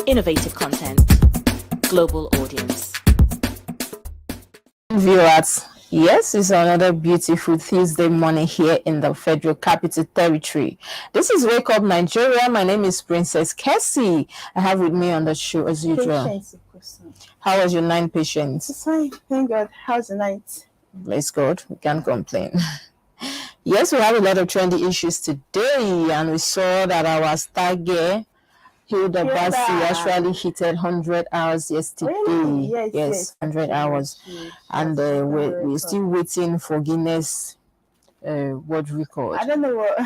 Innovative content. Global audience. Viewers, yes, it's another beautiful Tuesday morning here in the Federal Capital Territory. This is Wake Up Nigeria. My name is Princess KESSY. I have with me on the show as usual. Patience, OKOSUN. How was your night, Patience? It's fine, thank God. How's the night? It's good. We can't complain. Yes, we have a lot of trendy issues today, and we saw that our star girl, Hilda Bassi, actually hit 100 hours yesterday. Really? Yes, 100 hours. And we're still waiting for Guinness World Record. I don't know what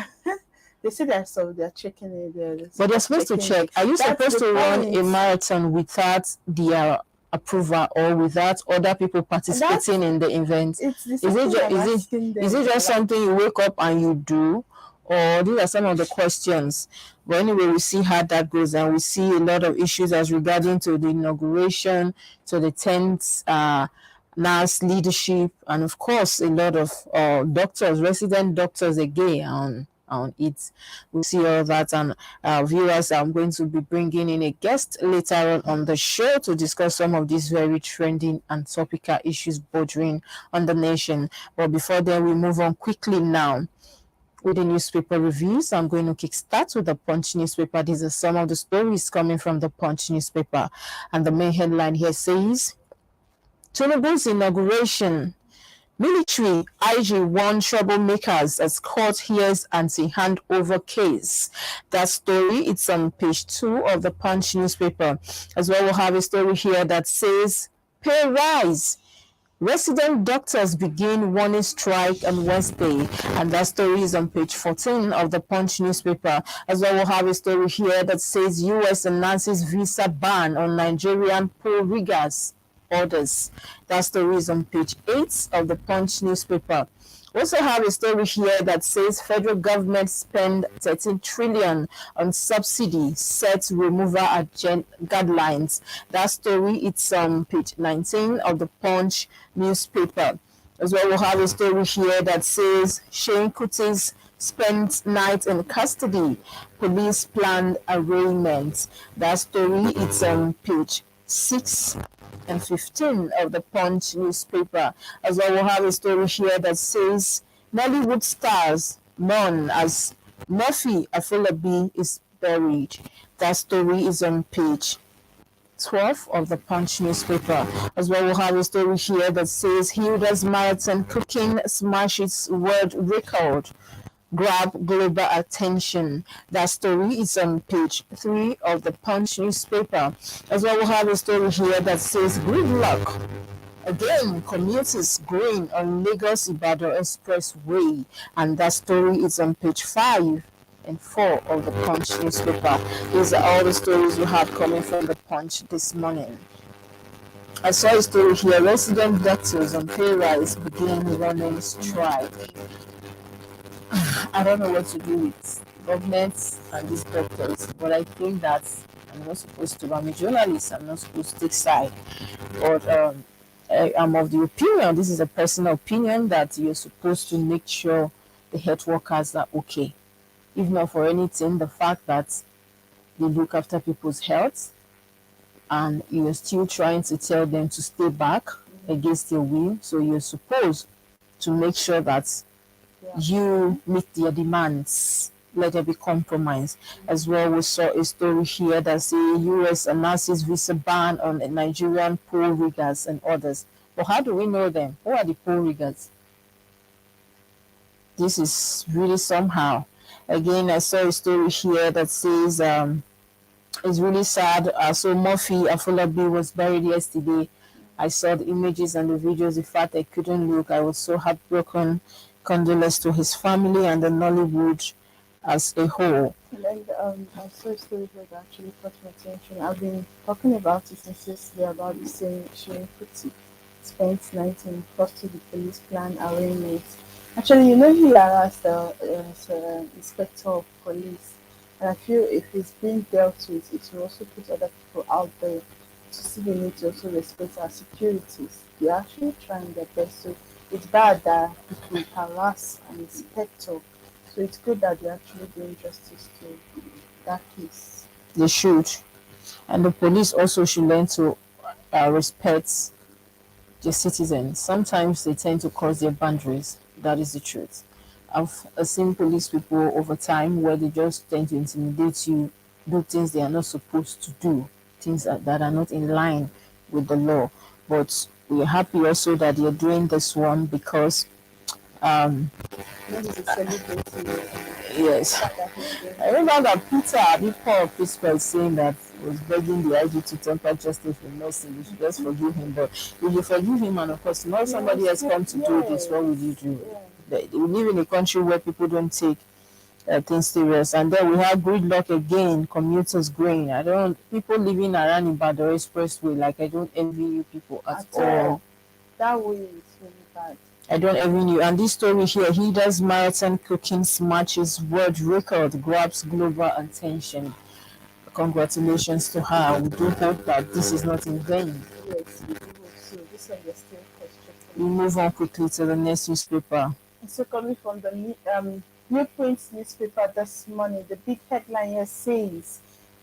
they say. They're checking it. But they're supposed to check. Are you supposed to run a marathon without their approval or without other people participating in the event? Is it just something you wake up and you do? Or these are some of the questions. But anyway, we see how that goes, and we see a lot of issues as regarding to the inauguration, to the 10th NAS leadership, and of course a lot of doctors, resident doctors again on it. We'll see all that, and viewers, I'm going to be bringing in a guest later on the show to discuss some of these very trending and topical issues bordering on the nation. But before then, we move on quickly now with the newspaper reviews. I'm going to kickstart with the Punch newspaper. These are some of the stories coming from the Punch newspaper. And the main headline here says, Tinubu's inauguration. Military IG warned troublemakers as court hears anti-handover case. That story, it's on page 2 of the Punch newspaper. As well, we'll have a story here that says, pay rise. Resident doctors begin warning strike on Wednesday, and that story is on page 14 of the Punch newspaper. As well, we'll have a story here that says U.S. announces visa ban on Nigerian poll riggers orders. That story is on page 8 of the Punch newspaper. We also have a story here that says federal government spend 13 trillion on subsidy, set removal guidelines. That story, it's on page 19 of the Punch newspaper. As well, we'll have a story here that says Shane Kuti's spent night in custody, police planned arraignment. That story, it's on page 6 and 15 of the Punch newspaper. As well, we'll have a story here that says Nollywood stars known as Murphy Afolabi is buried. That story is on page 12 of the Punch newspaper. As well, we'll have a story here that says Hilda's marathon cooking smashes world record, grab global attention. That story is on page 3 of the Punch newspaper. As well, we'll have a story here that says gridlock. Again, commuters going on Lagos-Ibadan Expressway, and that story is on page 5 and 4 of the Punch newspaper. These are all the stories we have coming from the Punch this morning. I saw a story here, resident doctors on pay rise begin running strike. I don't know what to do with governments and these doctors, but I think that I'm not supposed to. I'm a journalist. I'm not supposed to take side. But I'm of the opinion, this is a personal opinion, that you're supposed to make sure the health workers are okay. If not for anything, the fact that they look after people's health and you're still trying to tell them to stay back against their will. So you're supposed to make sure that you meet their demands, let there be compromise. As well, we saw a story here that says U.S. announces visa ban on Nigerian poll riggers and others. But how do we know them? Who are the poll riggers? This is really somehow. Again, I saw a story here that says it's really sad. So Murphy Afolabi was buried yesterday. I saw the images and the videos. In fact, I couldn't look. I was so heartbroken. Condolences to his family and the Nollywood as a whole. And I saw a story here that actually caught my attention. I've been talking about it since yesterday about the same Shane Kuti spent night in custody, police plan arraignment. Actually, you know, he harassed the inspector of police, and I feel if it's being dealt with, it will also put other people out there to see the need to also respect our securities. They're actually trying their best. So it's bad that people harass an inspector. So it's good that they're actually doing justice to that case. They should. And the police also should learn to respect the citizens. Sometimes they tend to cross their boundaries. That is the truth. I've seen police people over time where they just tend to intimidate you, do things they are not supposed to do, things that are not in line with the law. But we're happy also that you're doing this one because Not as a celebrity. yes. I remember that Paul Pittsburgh saying that was begging the IG to temper justice with mercy. You should just forgive him. But if you forgive him, and of course, now somebody has come to do this, what would you do? We live in a country where people don't take things serious, and then we have gridlock again. Commuters going. I don't. People living around Ibadan Expressway, like I don't envy you people at all. That way is really bad. I don't envy you. And this story here, he does marathon cooking matches world record, grabs global attention. Congratulations to her. We do hope that this is not in vain. Yes, we do hope so. This one is still question. We move on quickly to the next newspaper. So coming from the Newprint newspaper this morning, the big headline here says,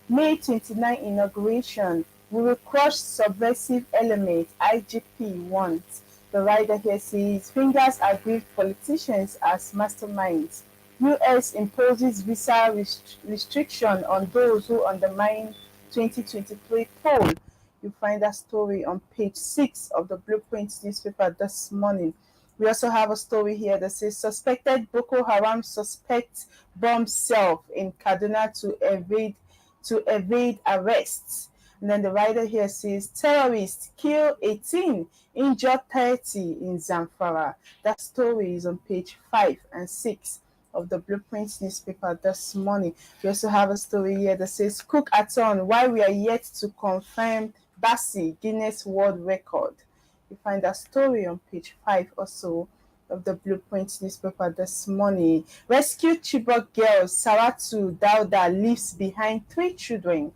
May 29 inauguration, we will crush subversive element, IGP wants. The writer here says, fingers are gripped politicians as masterminds. US imposes visa restriction on those who undermine 2023 poll. You find that story on page 6 of the Blueprint newspaper this morning. We also have a story here that says suspected Boko Haram suspect bomb self in Kaduna to evade arrests. And then the writer here says terrorists kill 18, injure 30 in Zamfara. That story is on page 5 and 6 of the Blueprint newspaper this morning. We also have a story here that says cook-a-thon, why we are yet to confirm Bassi Guinness World Record. You find that story on page 5 or so of the Blueprint newspaper this morning. Rescued Chibok girls, Saratu Dauda leaves behind 3 children.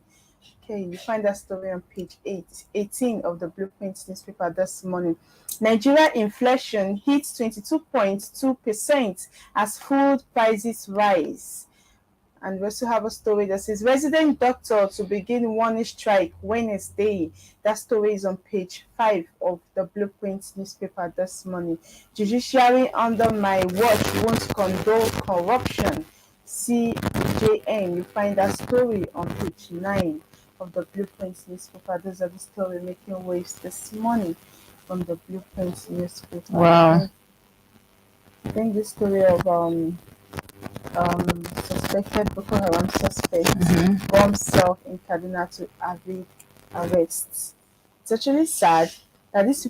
Okay, you find that story on page 18 of the Blueprint newspaper this morning. Nigeria inflation hits 22.2% as food prices rise. And we also have a story that says resident doctor to begin warning strike Wednesday. That story is on page 5 of the Blueprint newspaper this morning. Judiciary under my watch won't condone corruption. CJN. You find that story on page 9 of the Blueprint newspaper. Those are the story making waves this morning from the Blueprint newspaper. Wow. I think the story of suspected Boko Haram suspect bomb self in Kaduna to evade arrests. It's actually sad that these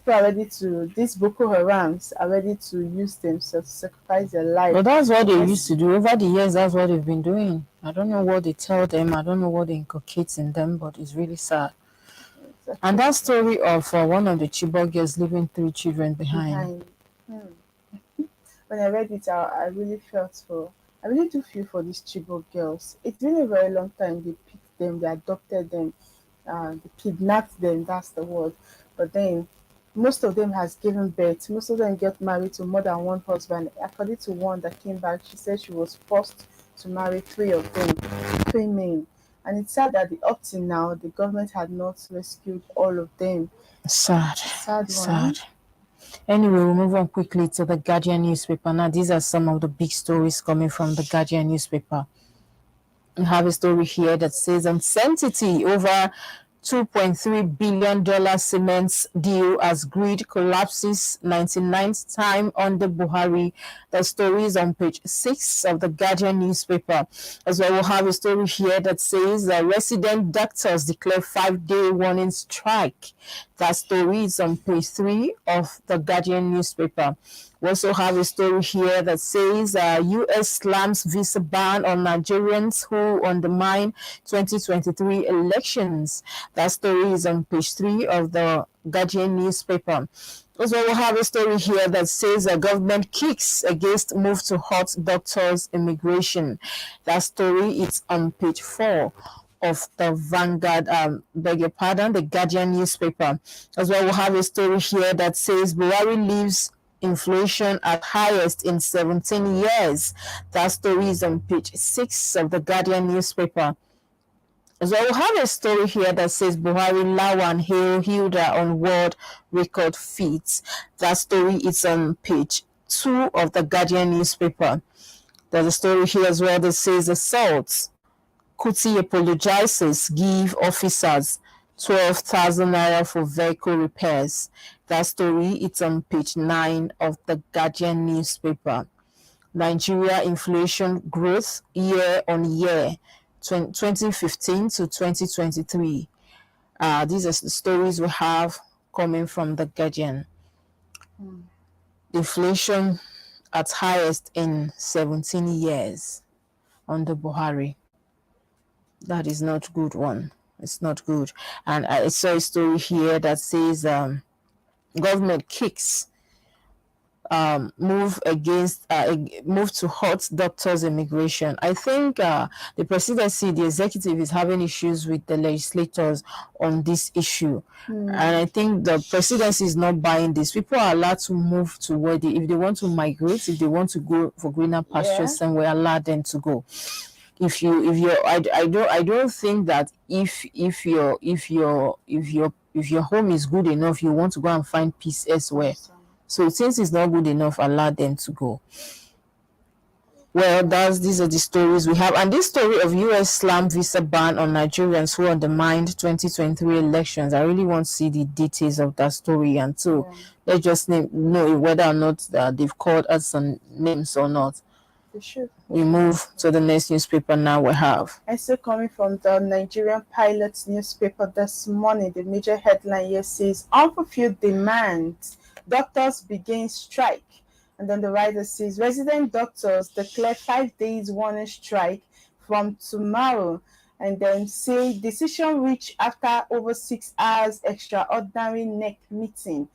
Boko Harams are ready to use themselves to sacrifice their life. But that's what they used to do. Over the years, that's what they've been doing. I don't know what they tell them. I don't know what they inculcate in them, but it's really sad. And that story of one of the Chibok girls leaving 3 children behind. When I read it, I really I really do feel for these Chibok girls. It's been a very long time they picked them, they adopted them, they kidnapped them, that's the word. But then most of them has given birth. Most of them get married to more than one husband. According to one that came back, she said she was forced to marry 3 of them, 3 men. And it's sad that up till now, the government had not rescued all of them. Sad. One. Anyway, we'll move on quickly to the Guardian newspaper. Now, these are some of the big stories coming from the Guardian newspaper. We have a story here that says uncertainty over $2.3 billion cement deal as grid collapses 99th time under Buhari. The story is on page 6 of the Guardian newspaper. As well, we'll have a story here that says resident doctors declare 5-day warning strike. That story is on page 3 of the Guardian newspaper. We also have a story here that says U.S. slams visa ban on Nigerians who undermine 2023 elections. That story is on page 3 of the Guardian newspaper. Also, we have a story here that says government kicks against move to hot doctors immigration. That story is on page 4 of the Vanguard, the Guardian newspaper. As well, we have a story here that says Buhari leaves inflation at highest in 17 years. That story is on page 6 of the Guardian newspaper. So I will have a story here that says Buhari Lawan hail Hilda on world record feats. That story is on page 2 of the Guardian newspaper. There's a story here as well that says assault. Kuti apologizes, give officers 12,000 naira for vehicle repairs. That story is on page 9 of the Guardian newspaper. Nigeria inflation growth year on year, 2015 to 2023. These are the stories we have coming from the Guardian. Inflation at highest in 17 years under Buhari. That is not good one. It's not good. And I saw a story here that says government kicks move to hurt doctors' immigration. I think the presidency, the executive, is having issues with the legislators on this issue, and I think the presidency is not buying this. People are allowed to move to where if they want to migrate, if they want to go for greener pastures somewhere, allow them to go. I don't think that if your home is good enough, you want to go and find peace elsewhere. So since it's not good enough, allow them to go. Well, these are the stories we have. And this story of US slam visa ban on Nigerians who undermined 2023 elections, I really want to see the details of that story. And so let's just know whether or not they've called us some names or not. We move to the next newspaper now we have. I still coming from the Nigerian Pilots newspaper this morning. The major headline here says, unfulfilled demands, doctors begin strike. And then the writer says, resident doctors declare 5 days warning strike from tomorrow. And then say, decision reached after over 6 hours extraordinary NEC meeting.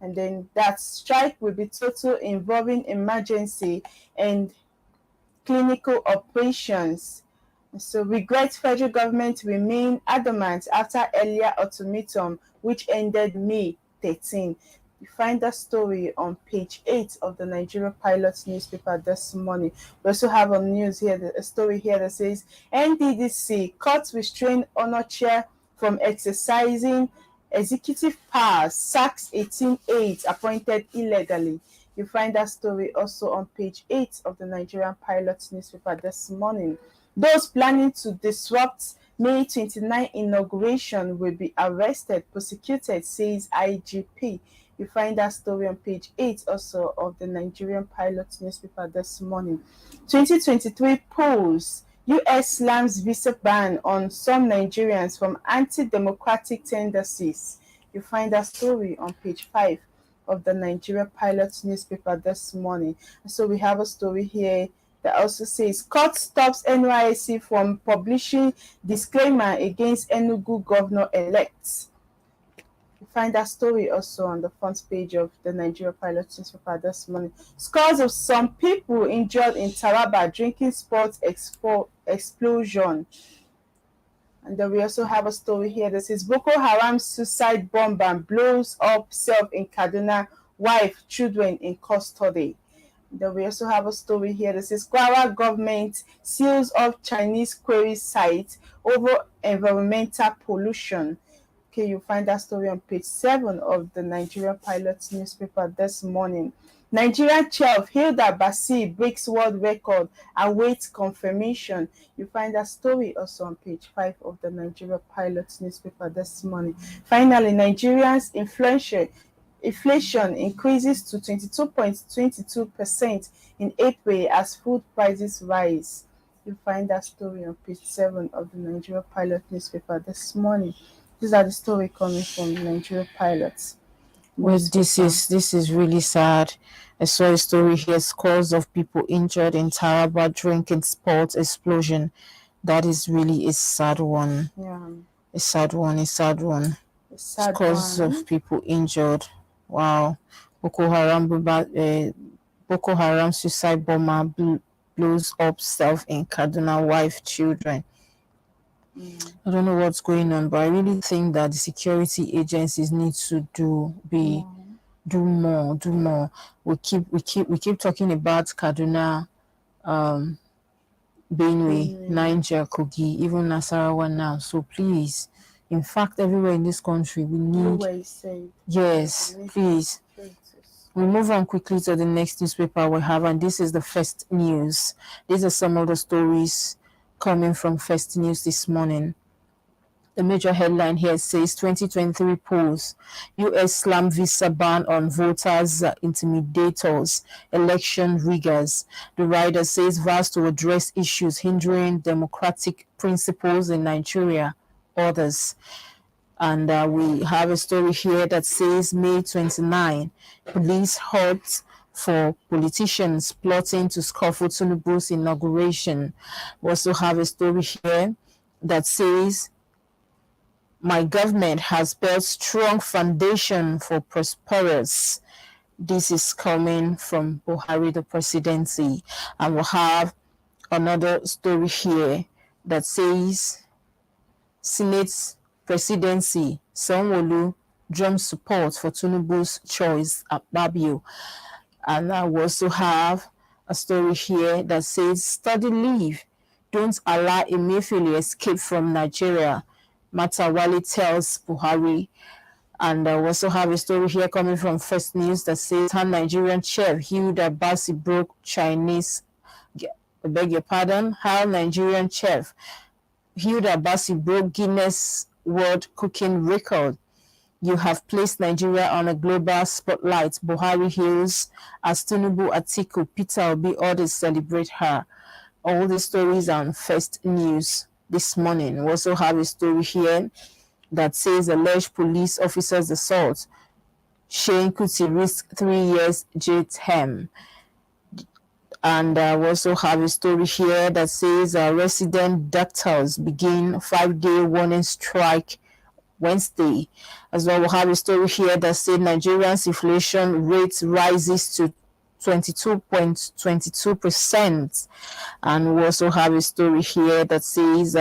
And then that strike will be total involving emergency and clinical operations. So regret federal government remain adamant after earlier ultimatum which ended May 13. You find that story on page 8 of the Nigeria Pilots newspaper this morning. We also have a news here, a story here that says NDDC cuts restrain honor chair from exercising executive powers, sacks 18 aides appointed illegally. You find that story also on page 8 of the Nigerian Pilots newspaper this morning. Those planning to disrupt May 29 inauguration will be arrested, prosecuted, says IGP. You find that story on page 8 also of the Nigerian Pilots newspaper this morning. 2023 polls. US slams visa ban on some Nigerians from anti-democratic tendencies. You find that story on page 5 of the Nigeria Pilots newspaper this morning. So we have a story here that also says court stops NYSC from publishing disclaimer against Enugu governor-elect. You find that story also on the front page of the Nigeria Pilots newspaper this morning. Scores of some people injured in Taraba drinking sports explosion. And then we also have a story here that says Boko Haram suicide bomber blows up self in Kaduna, wife, children in custody. And then we also have a story here that says Kwara government seals off Chinese quarry site over environmental pollution. Okay, you find that story on page 7 of the Nigerian Pilots newspaper this morning. Nigerian chef Hilda Basi breaks world record, awaits confirmation. You find that story also on page 5 of the Nigeria Pilots newspaper this morning. Finally, Nigerians inflation increases to 22.22% in April as food prices rise. You find that story on page 7 of the Nigeria Pilot newspaper this morning. These are the story coming from Nigeria Pilots. Well, this is really sad. I saw a story here, scores of people injured in Taraba drinking sports explosion. That is really a sad one. Yeah. A sad one. Scores of people injured. Wow. Boko Haram suicide bomber blows up self in Kaduna, wife, children. I don't know what's going on, but I really think that the security agencies need to do more. We keep talking about Kaduna Benue, Niger, Kogi, even Nasarawa now. So please, in fact, everywhere in this country, we need. Yes, please. We move on quickly to the next newspaper we have, and this is the First News. These are some of the stories coming from First News this morning. The major headline here says 2023 polls, U.S. slam visa ban on voters, intimidators, election riggers. The writer says vows to address issues hindering democratic principles in Nigeria. Others. And we have a story here that says May 29, police halt for politicians plotting to scuffle Tinubu's inauguration. We also have a story here that says my government has built strong foundation for prosperous. This is coming from Buhari, the presidency. And we'll have another story here that says Senate presidency, Sanwo-Olu drums support for Tinubu's choice at Babio. And I will also have a story here that says study leave. Don't allow Emefiele escape from Nigeria. Matawali tells Buhari. And I also have a story here coming from First News that says how Nigerian chef Hilda Basi broke Chinese, I beg your pardon, how Nigerian chef Hilda Basi broke Guinness World Cooking Record. You have placed Nigeria on a global spotlight. Buhari hails as Tinubu, Atiku, Peter Obi, others celebrate her. All the stories are on First News this morning. We also have a story here that says alleged police officers assault. Shane Kuti risk 3 years jail term. And we also have a story here that says resident doctors begin 5-day warning strike Wednesday. As well, we'll have a story here that says Nigeria's inflation rate rises to 22.22%. And we also have a story here that says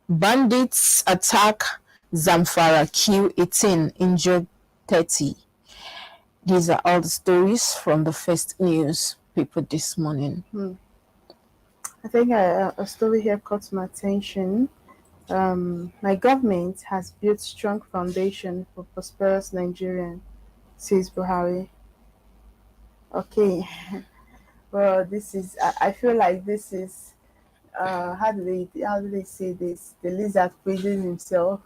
bandits attack Zamfara, kill 18, injured 30. These are all the stories from the First News paper this morning. I think a story here caught my attention. My government has built strong foundation for prosperous Nigeria, says Buhari. Okay, well, this is. I feel like this is. How do they say this? The lizard praising himself.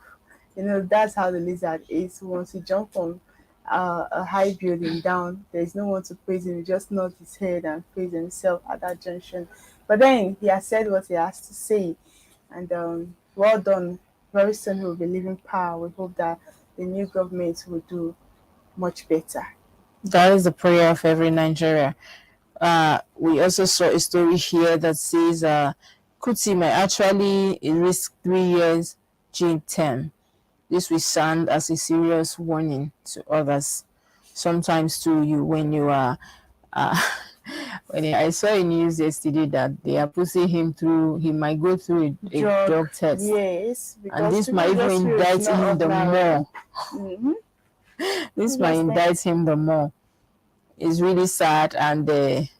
You know, that's how the lizard is. Once he jumps from a high building down, there's no one to praise him. He just nods his head and praise himself at that junction. But then he has said what he has to say, and well done. Very soon he will be leaving power. We hope that the new government will do much better. That is the prayer of every Nigeria. We also saw a story here that says Kuti may actually risk 3 years jail term. This will sound as a serious warning to others. Sometimes too, when you are, I saw in news yesterday that they are pushing him through. He might go through a drug test. Yes, and this might even indict him the more. This might indict him the more. It's really sad, and we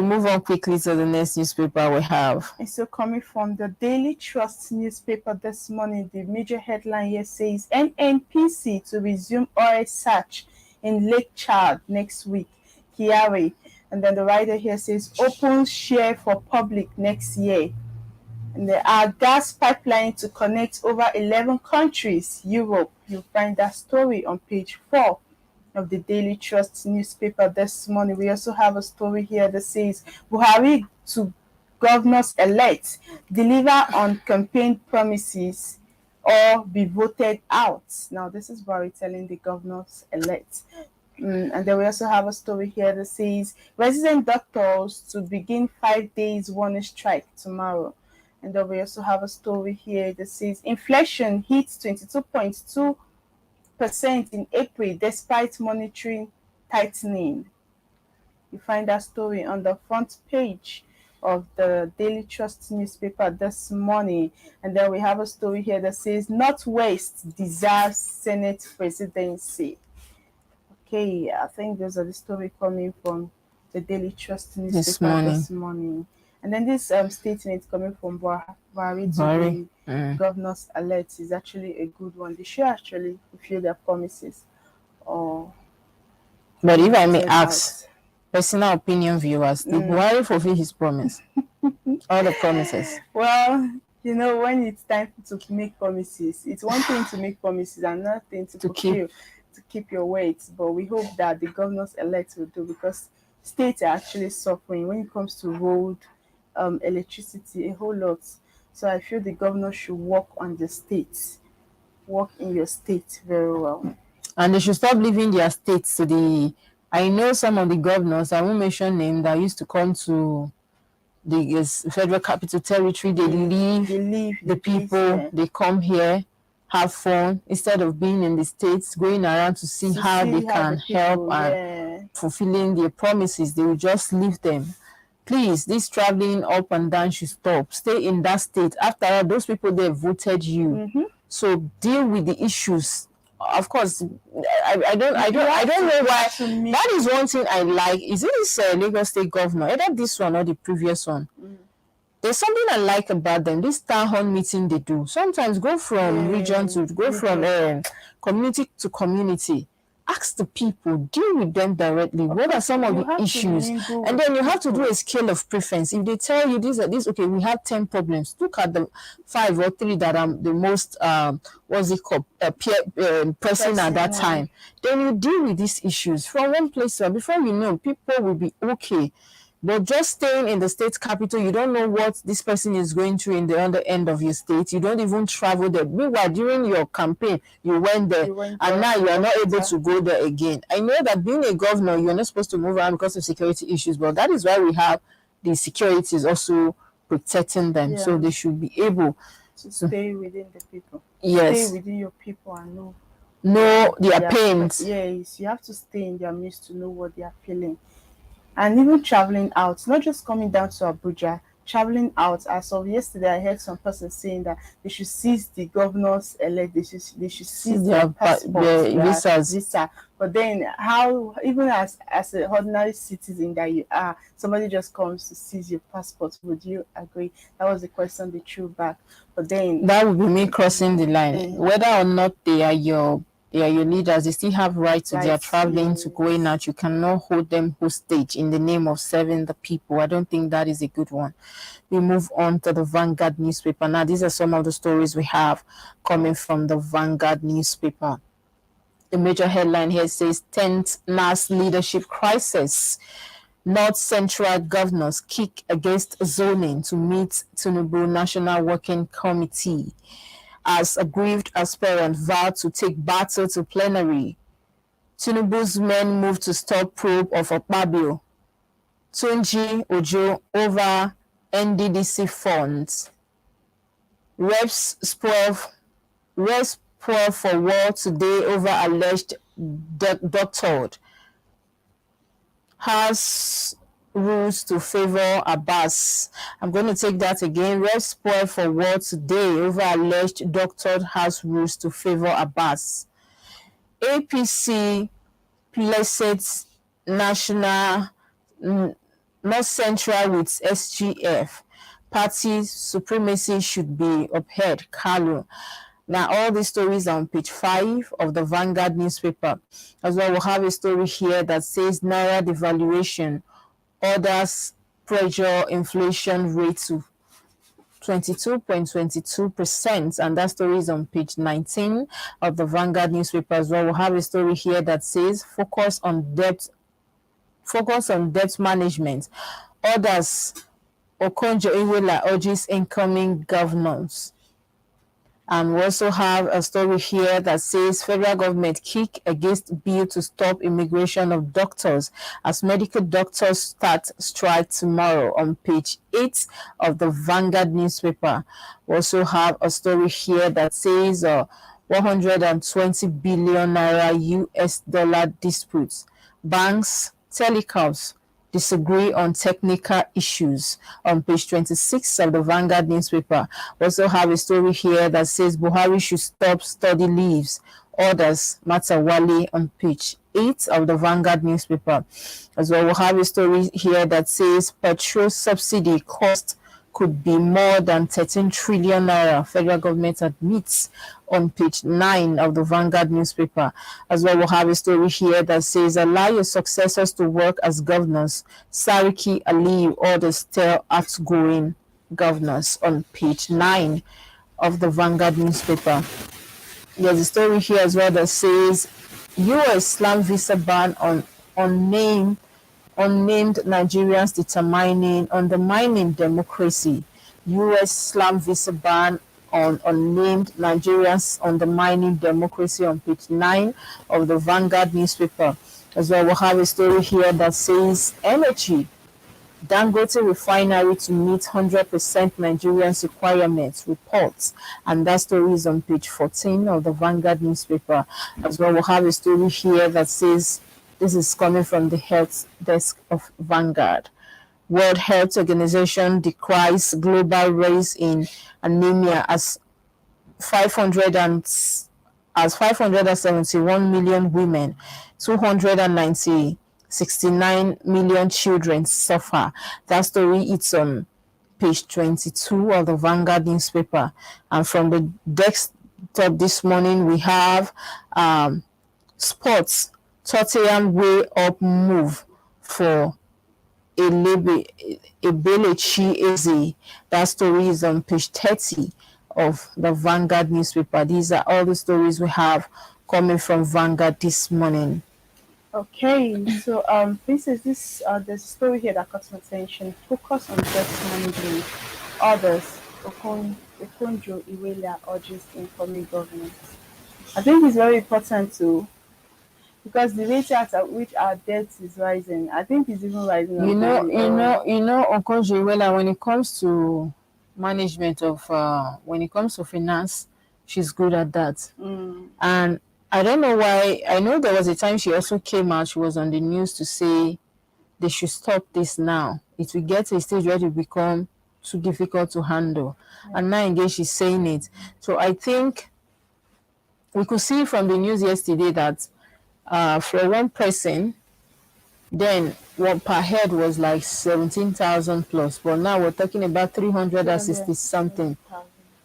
move on quickly to the next newspaper we have. And so coming from the Daily Trust newspaper this morning, the major headline here says NNPC to resume oil search in Lake Chad next week. Kiari. And then the writer here says open share for public next year. And there are gas pipeline to connect over 11 countries, Europe. You'll find that story on page 4 of the Daily Trust newspaper this morning. We also have a story here that says Buhari to governors-elect deliver on campaign promises or be voted out. Now, this is Buhari telling the governors-elect. And then we also have a story here that says resident doctors to begin 5 days warning strike tomorrow. And then we also have a story here that says inflation hits 22.2% in April despite monetary tightening. You find that story on the front page of the Daily Trust newspaper this morning. And then we have a story here that says Northwest desires Senate presidency. Okay, I think those are the story coming from the the Daily Trust newspaper this morning. And then this statement coming from Buhari to the governors elect is actually a good one. They should actually fulfill their promises. But if I may ask, personal opinion viewers, did Buhari fulfill his promise? All the promises? Well, you know, when it's time to make promises, it's one thing to make promises and another thing to fulfill, to keep your words. But we hope that the governors elect will do, because states are actually suffering when it comes to road, electricity, a whole lot. So I feel the governor should work on the states, work in your state very well. And they should stop leaving their states to the... I know some of the governors, I won't mention names, that used to come to the Federal Capital Territory. They leave the people, they come here, have fun, instead of being in the states, going around to see how they can help and fulfilling their promises. They will just leave them. Please, this traveling up and down should stop. Stay in that state. After all, those people, they voted you. So deal with the issues. Of course, I don't know why. That is one thing I like. Is it this Lagos State governor, either this one or the previous one? There's something I like about them. This town hall meeting they do. Sometimes go from region to from community to community. Ask the people, deal with them directly. What are some of the issues? And then you have to do a scale of preference. If they tell you this, okay, we have 10 problems. Look at the 5 or 3 that are the most, what's it called, pressing at that time. Then you deal with these issues from one place to another. Before you know, people will be okay. But just staying in the state capital, you don't know what this person is going through in the other end of your state. You don't even travel there. Meanwhile, during your campaign, you went there, and now you are not able to go there again. I know that being a governor, you're not supposed to move around because of security issues, but that is why we have the securities also protecting them. So they should be able to stay within the people. Yes. Stay within your people and know their pains. Yes, you have to stay in their midst to know what they are feeling. And even traveling out, not just coming down to Abuja, traveling out. As of yesterday, I heard some person saying that they should seize the governors elect. They should seize their passports, their visa. But then, how, even as an ordinary citizen that you are, somebody just comes to seize your passport? Would you agree? That was the question they threw back. But then that would be me crossing the line. Whether or not they are your leaders, they still have rights to their traveling, to going out. You cannot hold them hostage in the name of serving the people. I don't think that is a good one. We move on to the Vanguard newspaper. Now, these are some of the stories we have coming from the Vanguard newspaper. The major headline here says 10th mass leadership crisis. North Central governors kick against zoning to meet Tinubu National Working Committee. As aggrieved aspirant vowed to take battle to plenary. Tinubu's men moved to stop probe of Akpabio. Tunji Ojo over NDDC funds. Reps spoil for war today over alleged doctored. Has rules to favor Abbas. I'm going to take that again. Reps spoil for war today over alleged doctored house rules to favor Abbas. APC places National North Central with SGF. Party supremacy should be upheld. Kalu. Now, all these stories are on page 5 of the Vanguard newspaper. As well, we'll have a story here that says Naira devaluation. Others pressure inflation rate to 22.22%, and that story is on page 19 of the Vanguard newspaper as well. We'll have a story here that says focus on debt management. Others, Okonjo-Iweala urges incoming governors. And we also have a story here that says federal government kick against bill to stop immigration of doctors as medical doctors start strike tomorrow, on page 8 of the Vanguard newspaper. We also have a story here that says 120 billion naira US dollar disputes. Banks, telecoms disagree on technical issues, on page 26 of the Vanguard newspaper. We also have a story here that says Buhari should stop study leaves. Orders Matawale, on page 8 of the Vanguard newspaper. As well, we'll have a story here that says petrol subsidy cost could be more than 13 trillion naira, federal government admits, on page 9 of the Vanguard newspaper. As well, we'll have a story here that says allow your successors to work as governors. Sariki Aliyu orders tell outgoing governors, on page 9 of the Vanguard newspaper. There's a story here as well that says US slam visa ban on unnamed Nigerians undermining democracy. US slam visa ban on unnamed Nigerians undermining democracy, on page 9 of the Vanguard newspaper. As well, we'll have a story here that says energy. Dangote refinery to meet 100% Nigerians requirements, reports, and that story is on page 14 of the Vanguard newspaper. As well, we'll have a story here that says, this is coming from the health desk of Vanguard. World Health Organization decries global rise in anemia as 571 million women, 69 million children suffer. That story is on page 22 of the Vanguard newspaper. And from the desktop this morning, we have sports. Tottenham way up move for Ebelechi Eze. That story is on page 30 of the Vanguard newspaper. These are all the stories we have coming from Vanguard this morning. Okay, so there's a story here that caught my attention. Focus on debt management. Others, Okonjo Iweala urges informing government. I think it's very important to, because the rate at which our debt is rising, I think it's even rising. Okonjo Iweala, when it comes to management of when it comes to finance, she's good at that. And I don't know why. I know there was a time she also came out, she was on the news to say they should stop this now. It will get to a stage where it will become too difficult to handle. And now again she's saying it. So I think we could see from the news yesterday that for one person, then what per head was like 17,000 plus, but now we're talking about 360 something.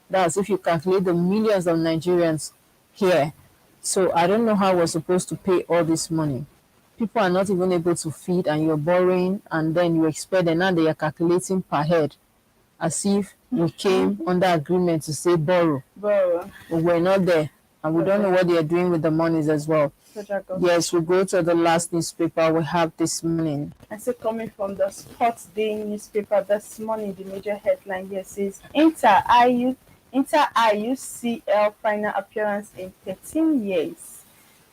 That's if you calculate the millions of Nigerians here. So I don't know how we're supposed to pay all this money. People are not even able to feed, and you're borrowing, and then you expect, and now they are calculating per head, as if we came under agreement to say borrow. But we're not there, and we don't know what they are doing with the monies as well. Yes, we go to the last newspaper we have this morning. And so coming from the Sports Day newspaper this morning, the major headline here says Inter IUCL final appearance in 13 years.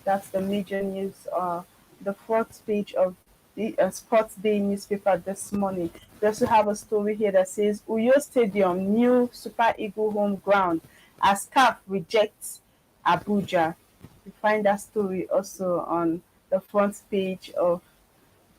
That's the major news, the fourth page of the Sports Day newspaper this morning. We also have a story here that says Uyo Stadium, new Super Eagle home ground as CAF rejects Abuja. You find that story also on the front page of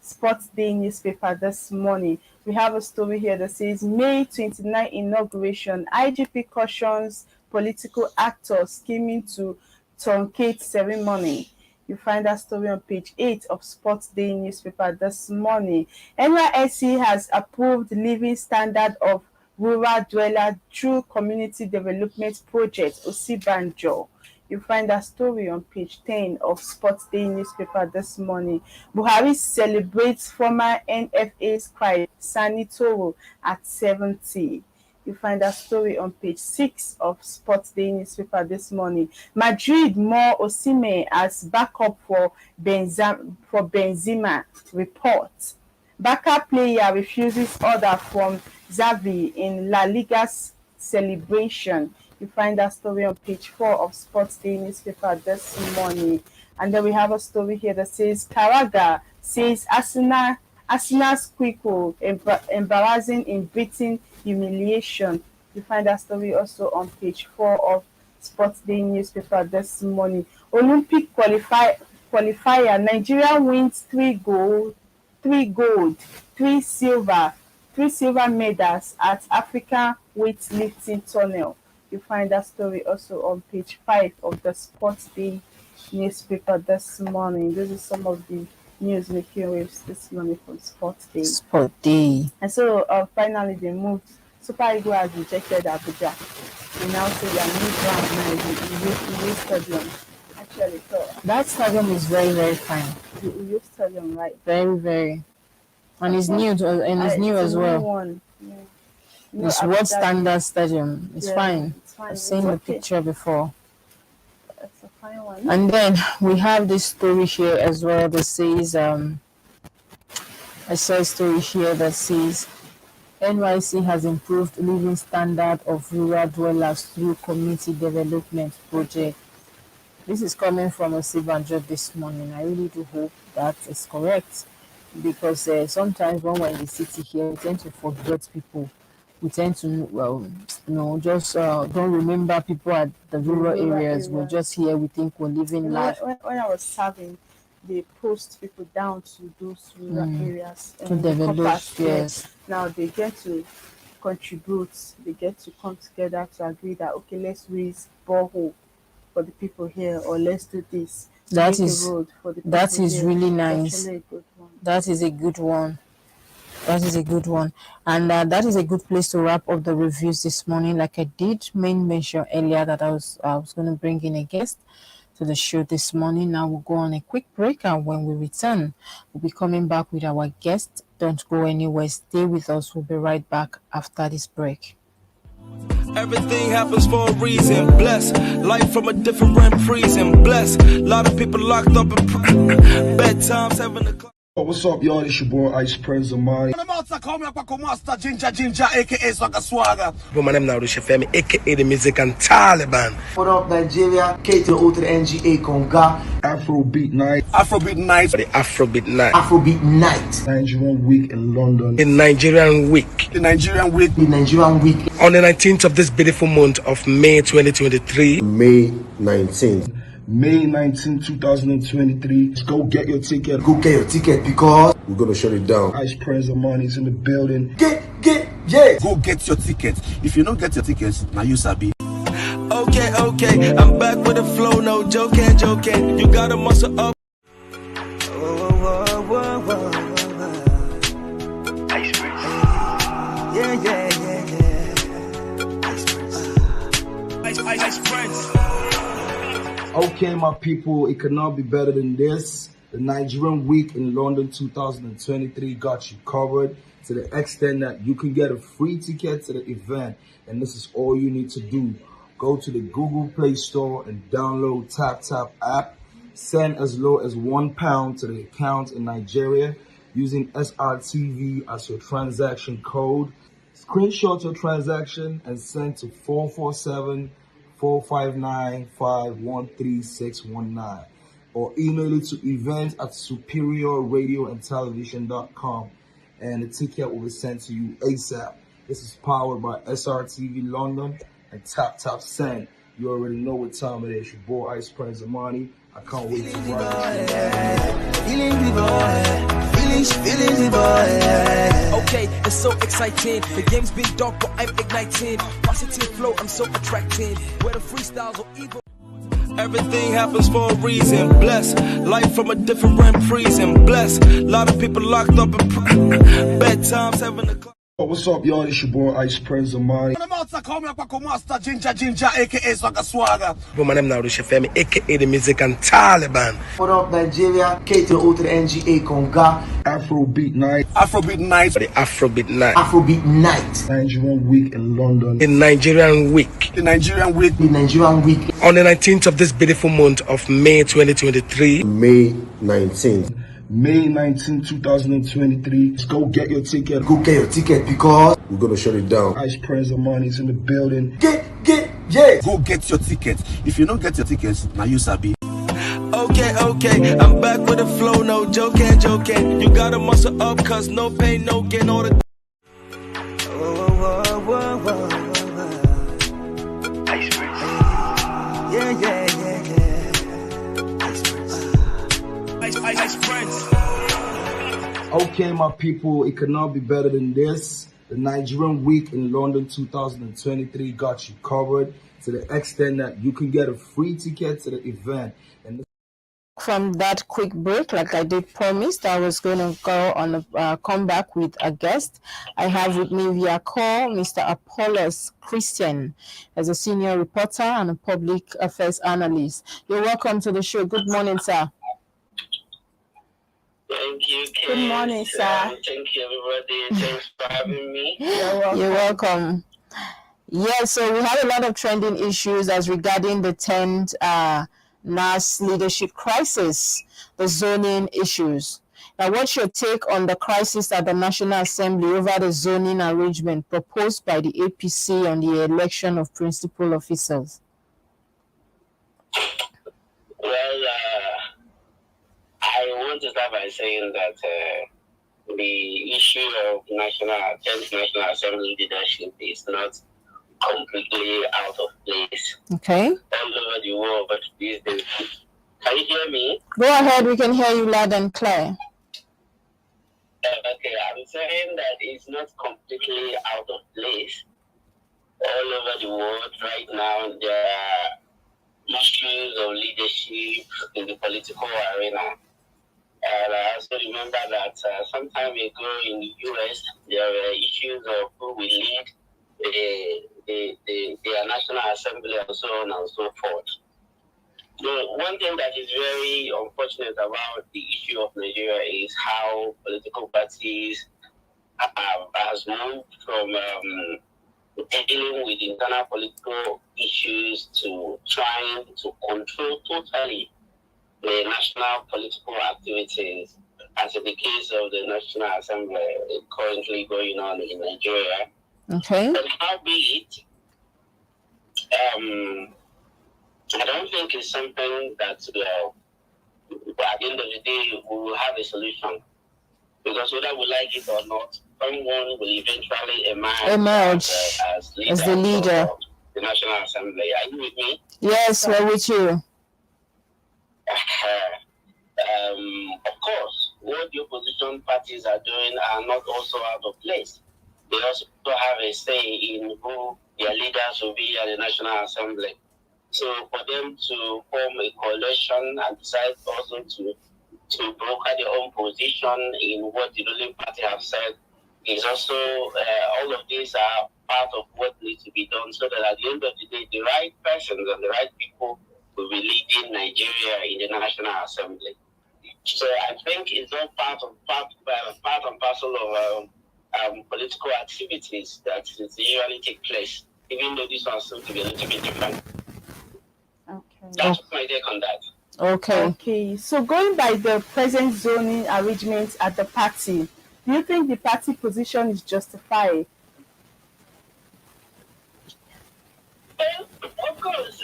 Sports Day newspaper this morning. We have a story here that says May 29 inauguration, IGP cautions political actors scheming to truncate ceremony. You find that story on page 8 of Sports Day newspaper this morning. NYSC has approved living standard of rural dweller through community development project Osibanjo. You find that story on page 10 of Sports Day newspaper this morning. Buhari celebrates former NFA scribe Sani Toro at 70. You find that story on page 6 of Sports Day newspaper this morning. Madrid more Osimhen as backup for Benzema report. Barca player refuses order from Xavi in La Liga's celebration. You find that story on page 4 of Sports Day newspaper this morning. And then we have a story here that says Karaga says Arsenal's quick goal embarrassing in beating humiliation. You find that story also on page 4 of Sports Day newspaper this morning. Olympic qualifier, Nigeria wins 3 gold, 3 silver medals at African weightlifting tournament. You find that story also on page 5 of the Sports Day newspaper this morning. This is some of the news making waves this morning from Sports Day. Sport Day. And so finally they moved. Super Eagles has rejected Abuja. They now say their new ground now is the Uyo Stadium. Actually, so That stadium is very, very fine. the Uyo Stadium, right? Very, very. And it's new as well. One. Yeah. No, It's World Abuja- Standard Stadium. It's yeah, fine. It's fine. I've It's seen the okay. picture before. It's a fine one. And then we have this story here as well that says, I saw a story here that says NYC has improved living standard of rural dwellers through community development project. This is coming from Osibanjo this morning. I really do hope that is correct, because sometimes when we're in the city here, we tend to forget people. We tend to, just don't remember people at the rural areas. We're just here. We think we're living life. When I was serving, they post people down to those rural areas To develop, compass, yes. Now they get to contribute. They get to come together to agree that okay, let's raise borehole for the people here, or let's do this. That make is- a road for the that people is here. really It's nice. actually a good one. That is a good one. That is a good one. And that is a good place to wrap up the reviews this morning. Like I did mention earlier that I was going to bring in a guest to the show this morning. Now we'll go on a quick break, and when we return, we'll be coming back with our guest. Don't go anywhere. Stay with us. We'll be right back after this break. Everything happens for a reason. Bless life from a different prison. Bless a lot of people locked up in bedtimes having a clock. What's up, y'all? It's your boy Ice Prince of mine. Ginger, aka Swagga Swagga. My name now is Femi, aka the music and Taliban. What up, Nigeria? K to the O to the NGA Conga. Afrobeat Night, Afrobeat Night. The Afrobeat Night. Afrobeat Night. Nigerian Week in London. The Nigerian Week. The Nigerian Week. The Nigerian Week. On the 19th of this beautiful month of May 2023. May 19th. May 19, 2023. Let's go get your ticket. Go get your ticket because We're gonna shut it down. Ice Prince of Money is in the building. yeah. Go get your tickets. If you don't get your tickets, now you sabi. Okay, I'm back with the flow, no joking. You gotta muscle up. Ice Prince. Yeah. Ice Prince. Okay, my people, it could not be better than this. The Nigerian Week in London 2023 got you covered to the extent that you can get a free ticket to the event. And this is all you need to do. Go to the Google Play Store and download TapTap app. Send as low as £1 to the account in Nigeria using SRTV as your transaction code. Screenshot your transaction and send to 447-459-513619 or email it to events@superiorradioandtelevision.com and the ticket will be sent to you ASAP. This is powered by SRTV London and TapTap Send. You already know what time it is. Your boy Ice Prince Amani. I can't wait to ride. Okay, it's so exciting. The game's been dark, but I'm igniting. Positive flow, I'm so attracting. Where the freestyles are evil. Everything happens for a reason. Bless life from a different prison. Bless a lot of people locked up in bedtimes having a clock. What's up, y'all? It's your boy Ice Prince of mine. Ginger, aka Swagga Swagga. My name now is Femi, aka the music and Taliban. What up, Nigeria? K to the O to the NGA Conga. Afrobeat Night, Afrobeat Night. The Afrobeat Night. Afrobeat Night. Nigerian Week in London. The Nigerian Week. The Nigerian Week. The Nigerian Week. On the 19th of this beautiful month of May 2023. May 19th. May 19, 2023. Let's go get your ticket. Go get your ticket because We're gonna shut it down. Ice Prince of Money is in the building. yeah. Go get your tickets. If you don't get your tickets, now you sabi. Okay, I'm back with the flow, no joking. You gotta muscle up, cause no pain, no gain, all the. Ice Prince. Yeah. Ice Prince. Okay, my people, it could not be better than this. The Nigerian Week in London 2023 got you covered to the extent that you can get a free ticket to the event. And from that quick break, like I did promise, I was going to go on come back with a guest. I have with me via call Mr. Apollos Christian, as a senior reporter and a public affairs analyst. You're welcome to the show. Good morning, sir. Thank you, Kate. Good morning, sir. Thank you, everybody. Thanks for having me. You're welcome. Yeah, so we have a lot of trending issues as regarding the 10th NAS leadership crisis, the zoning issues. Now, what's your take on the crisis at the National Assembly over the zoning arrangement proposed by the APC on the election of principal officers? Well, I want to start by saying that the issue of 10th National Assembly leadership is not completely out of place. Okay. All over the world these days. Can you hear me? Go ahead, we can hear you loud and clear. Okay, I'm saying that it's not completely out of place. All over the world right now, there are issues of leadership in the political arena. And I also remember that some time ago in the US, there were issues of who will lead the National Assembly and so on and so forth. The one thing that is very unfortunate about the issue of Nigeria is how political parties has moved from dealing with internal political issues to trying to control totally the national political activities, as in the case of the National Assembly currently going on in Nigeria. Okay. But howbeit, I don't think it's something that at the end of the day we will have a solution, because whether we like it or not, someone will eventually emerge as the leader of the National Assembly. Are you with me? Yes, we're with you. Of course, what the opposition parties are doing are not also out of place. They also have a say in who their leaders will be at the National Assembly. So for them to form a coalition and decide also to broker their own position in what the ruling party have said is also, all of these are part of what needs to be done, so that at the end of the day, the right persons and the right people will be leading Nigeria in the National Assembly. So I think it's all part and parcel of political activities that usually take place, even though this one seems to be a little bit different. Okay. That's my take on that. Okay. So going by the present zoning arrangements at the party, do you think the party position is justified? Well, of course,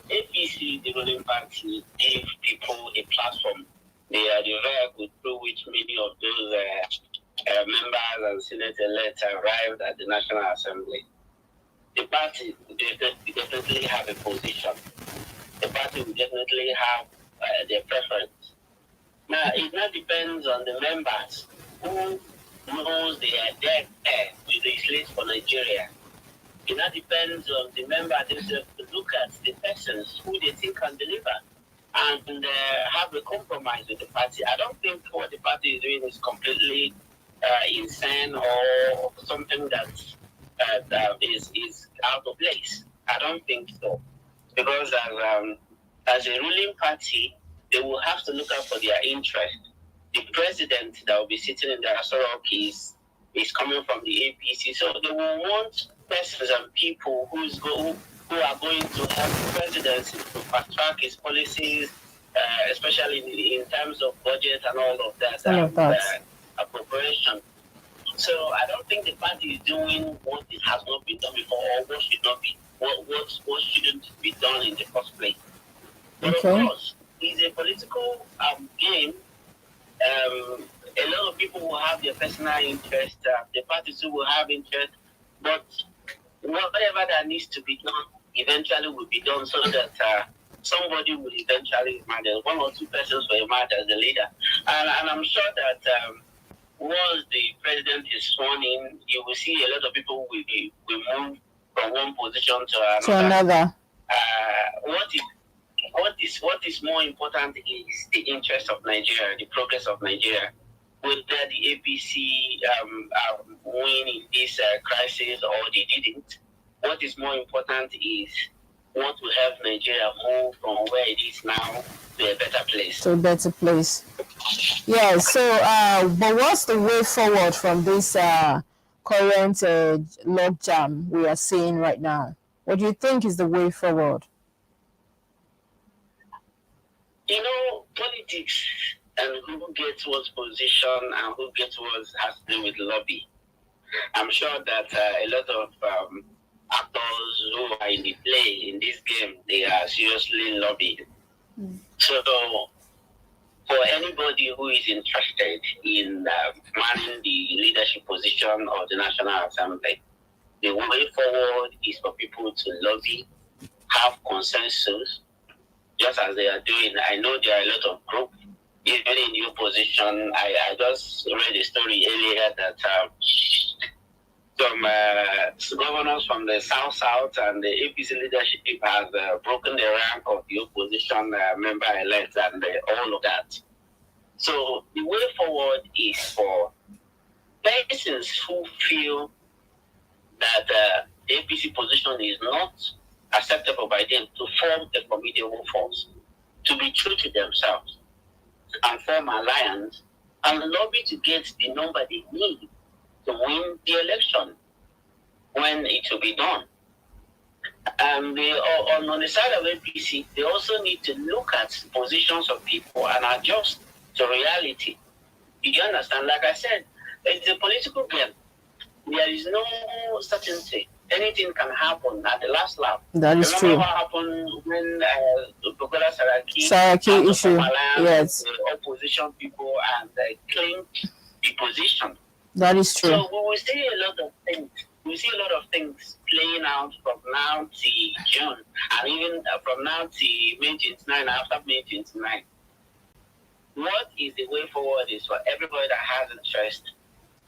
APC, the ruling party, gave people a platform. They are the vehicle through which many of those members and Senate elects arrived at the National Assembly. The party definitely have a position. The party will definitely have their preference. Now, it now depends on the members who knows they are there with the slate for Nigeria. It now depends on the members themselves to look at the persons who they think can deliver and have a compromise with the party. I don't think what the party is doing is completely insane or something that is out of place. I don't think so. Because as a ruling party, they will have to look out for their interest. The president that will be sitting in the Asarok is coming from the APC, so they will want persons and people who are going to help the presidency to fast track his policies, especially in terms of budget and all of that, appropriation. So I don't think the party is doing what it has not been done before, or what should not be, what shouldn't be done in the first place. But of course, it's a political game. A lot of people will have their personal interest. The parties will have interest, but whatever that needs to be done eventually will be done, so that somebody will eventually emerge. One or two persons will emerge as the leader, and I'm sure that once the president is sworn in, you will see a lot of people will move from one position to another. What what is more important is the interest of Nigeria, the progress of Nigeria. Whether the APC win in this crisis or they didn't, what is more important is what will help Nigeria move from where it is now to a better place. To a better place. Yeah, so but what's the way forward from this current logjam we are seeing right now? What do you think is the way forward? You know, politics and who gets what position and who gets what has to do with lobby. I'm sure that a lot of actors who are in the play in this game, they are seriously lobbied. So for anybody who is interested in manning the leadership position of the National Assembly, the way forward is for people to lobby, have consensus, just as they are doing. I know there are a lot of groups, even in your position. I just read a story earlier that some governors from the South and the APC leadership has broken the rank of the opposition member-elect and all of that. So the way forward is for persons who feel that the APC position is not acceptable by them to form a formidable force, to be true to themselves and form alliance and lobby to get the number they need to win the election when it will be done. And on the side of APC, they also need to look at positions of people and adjust to reality. Do you understand? Like I said, it's a political game. There is no certainty. Anything can happen at the last lap. That is true. Remember what happened when Bukola Saraki issue, yes, the opposition people and clinched the position. That is true. So we will see a lot of things. We see a lot of things playing out from now to June, and even from now to May 29, after May 29. What is the way forward is for everybody that has interest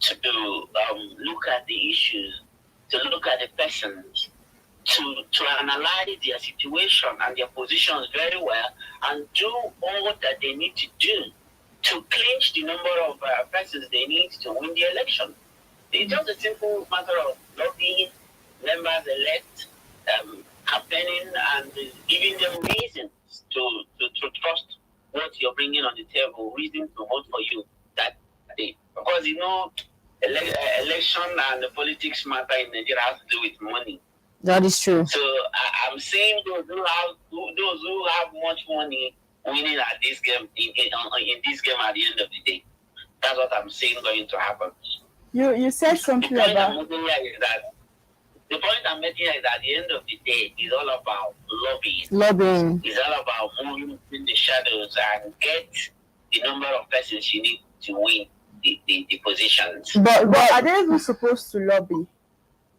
to look at the issues, to look at the persons, to analyze their situation and their positions very well, and do all that they need to do to clinch the number of persons they need to win the election. It's just a simple matter of lobbying members elect, campaigning, and giving them reasons to trust what you're bringing on the table, reason to vote for you that day. Because election and the politics matter in Nigeria has to do with money. That is true. So I'm seeing those who have much money winning at this game in this game at the end of the day. That's what I'm seeing going to happen. You said something about the point I'm making is that at the end of the day is all about lobbying. Lobbying. It's all about moving in the shadows and get the number of persons you need to win the positions. But are they even supposed to lobby?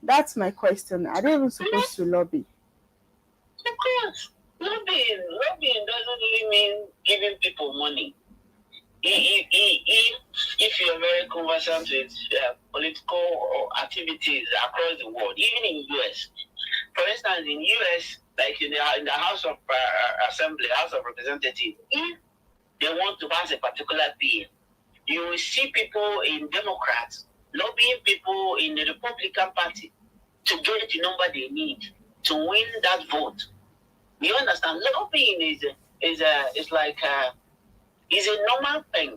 That's my question. Are they even supposed to lobby? Of course. Lobbying doesn't really mean giving people money. If you're very conversant with political activities across the world, even in the US, for instance, in the US, like in the House of Assembly, House of Representatives, if they want to pass a particular bill, you will see people in Democrats lobbying people in the Republican Party to get the number they need to win that vote. You understand? Lobbying is a normal thing.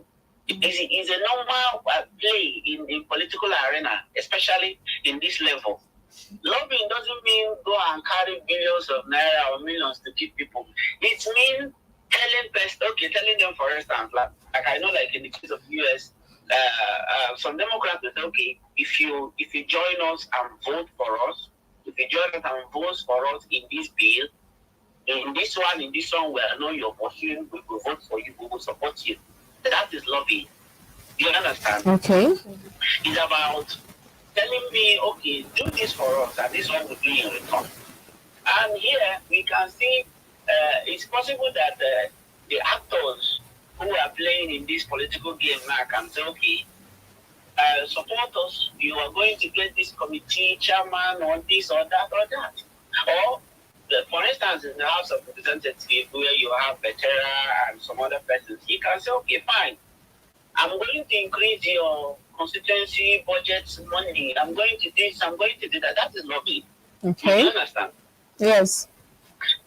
It's a normal play in political arena, especially in this level. Lobbying doesn't mean go and carry billions of naira or millions to keep people. It means telling them, for instance, like I know, like in the case of the US, some Democrats will say, okay, if you join us and vote for us, if you join us and vote for us in this bill, in this one, we know you're pursuing, we will vote for you, we will support you. That is lobbying. You understand? Okay. It's about telling me, okay, do this for us, and this one will do in return. And here we can see it's possible that the actors who are playing in this political game now can say, okay, support us, you are going to get this committee chairman or this or that or that. Or for instance, in the House of Representatives, where you have Betera and some other persons, he can say, okay, fine, I'm going to increase your constituency budget money. I'm going to do this, I'm going to do that. That is lobbying. Okay. You understand? Yes.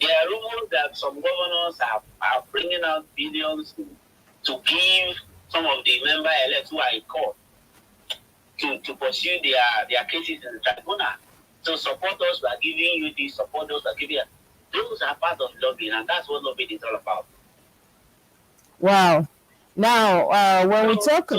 There are rumors that some governors are bringing out billions to give some of the member elects who are in court to pursue their cases in the tribunal. So support those who are giving you this, support those who are giving you. Those are part of lobbying, and that's what lobbying is all about. Now, when we talk,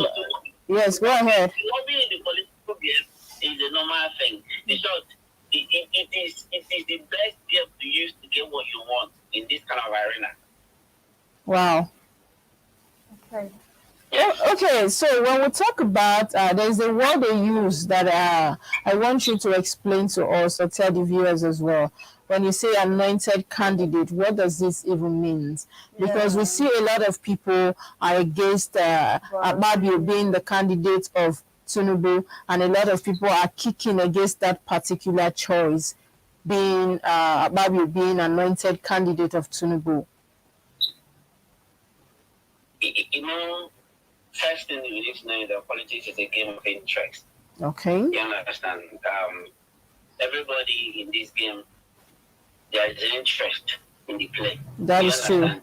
yes, go ahead. Lobbying in the political game is a normal thing. In short, it is the best gift to use to get what you want in this kind of arena. Wow. Okay. Okay, so when we talk about, there's a word they use that I want you to explain to us or tell the viewers as well. When you say anointed candidate, what does this even mean? Because we see a lot of people are against Babio being the candidate of Tinubu, and a lot of people are kicking against that particular choice, being Babio being anointed candidate of Tinubu. You know, first thing you need to know is that politics is a game of interest. Okay. You understand? Everybody in this game, there is interest in the play. That is true. Where